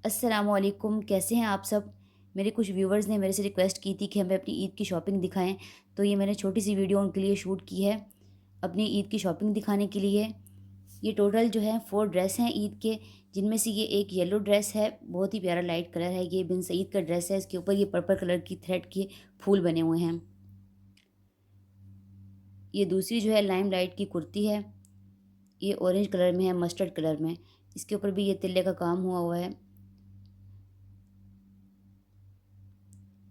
अस्सलामुअलैकुम, कैसे हैं आप सब। मेरे कुछ व्यूवर्स ने मेरे से रिक्वेस्ट की थी कि हमें अपनी ईद की शॉपिंग दिखाएं। तो ये मैंने छोटी सी वीडियो उनके लिए शूट की है अपनी ईद की शॉपिंग दिखाने के लिए। ये टोटल जो है 4 ड्रेस हैं ईद के, जिनमें से ये एक येलो ड्रेस है, बहुत ही प्यारा लाइट कलर है। ये बिन सईद का ड्रेस है, इसके ऊपर ये पर्पल कलर की थ्रेड के फूल बने हुए हैं। ये दूसरी जो है लाइम लाइट की कुर्ती है, ये ऑरेंज कलर में है, मस्टर्ड कलर में। इसके ऊपर भी ये तिल्ले का काम हुआ हुआ है।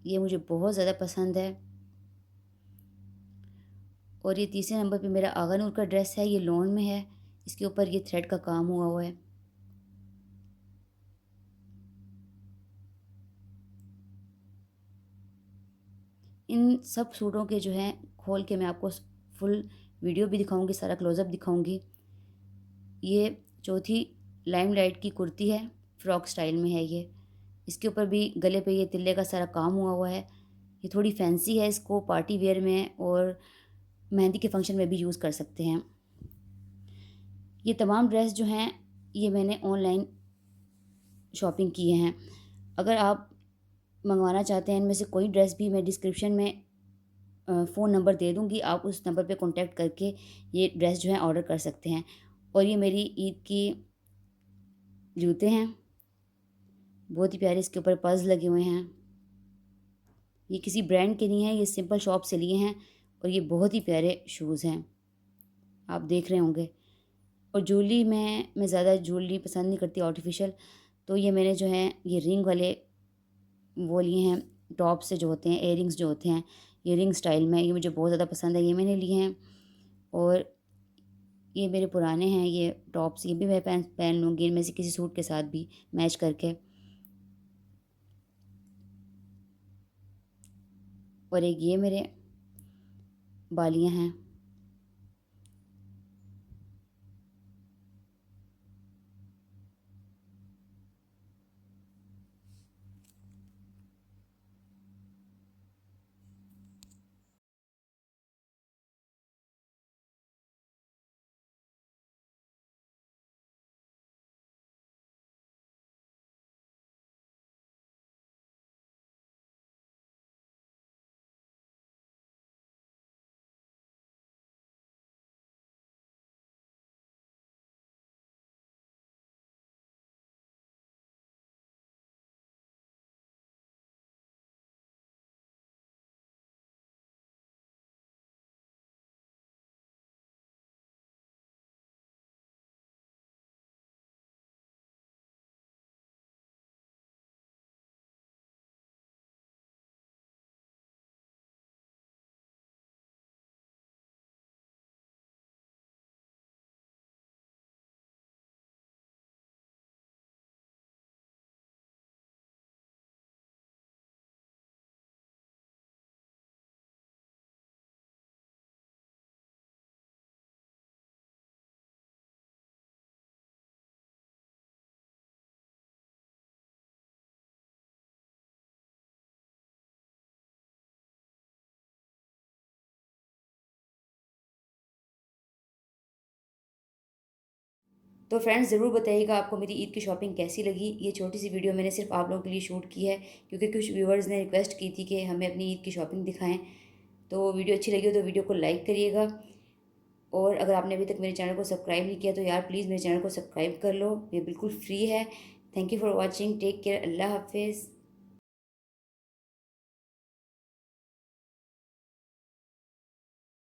ये मुझे बहुत ज़्यादा पसंद है। और ये तीसरे नंबर पे मेरा आगा नूर का ड्रेस है, ये लॉन में है, इसके ऊपर ये थ्रेड का काम हुआ हुआ है। इन सब सूटों के जो हैं खोल के मैं आपको फुल वीडियो भी दिखाऊंगी, सारा क्लोज़अप दिखाऊंगी। ये चौथी लाइम लाइट की कुर्ती है, फ्रॉक स्टाइल में है ये। इसके ऊपर भी गले पे ये तिल्ले का सारा काम हुआ हुआ है। ये थोड़ी फैंसी है, इसको पार्टी वेयर में और मेहंदी के फंक्शन में भी यूज़ कर सकते हैं। ये तमाम ड्रेस जो हैं ये मैंने ऑनलाइन शॉपिंग किए हैं। अगर आप मंगवाना चाहते हैं इनमें से कोई ड्रेस भी, मैं डिस्क्रिप्शन में फ़ोन नंबर दे दूँगी, आप उस नंबर पे कॉन्टैक्ट करके ये ड्रेस जो है ऑर्डर कर सकते हैं। और ये मेरी ईद की जूते हैं, बहुत ही प्यारे, इसके ऊपर पर्ल्स लगे हुए हैं। ये किसी ब्रांड के नहीं हैं, ये सिंपल शॉप से लिए हैं। और ये बहुत ही प्यारे शूज़ हैं, आप देख रहे होंगे। और ज्वेलरी मैं ज़्यादा ज्वेलरी पसंद नहीं करती आर्टिफिशियल, तो ये मैंने जो है ये रिंग वाले वो लिए हैं, टॉप से जो होते हैं, इयररिंग्स जो होते हैं, ये रिंग स्टाइल में, ये मुझे बहुत ज़्यादा पसंद है, ये मैंने लिए हैं। और ये मेरे पुराने हैं ये टॉप्स, ये भी मैं पहन पहन लूँगी इनमें से किसी सूट के साथ भी मैच करके। और एक ये मेरे बालियाँ हैं। तो फ्रेंड्स, ज़रूर बताइएगा आपको मेरी ईद की शॉपिंग कैसी लगी। ये छोटी सी वीडियो मैंने सिर्फ आप लोगों के लिए शूट की है, क्योंकि कुछ व्यूवर्स ने रिक्वेस्ट की थी कि हमें अपनी ईद की शॉपिंग दिखाएं। तो वीडियो अच्छी लगी हो तो वीडियो को लाइक करिएगा। और अगर आपने अभी तक मेरे चैनल को सब्सक्राइब नहीं किया तो यार प्लीज़ मेरे चैनल को सब्सक्राइब कर लो, ये बिल्कुल फ्री है। Thank you for watching, take care, अल्लाह हाफिज़।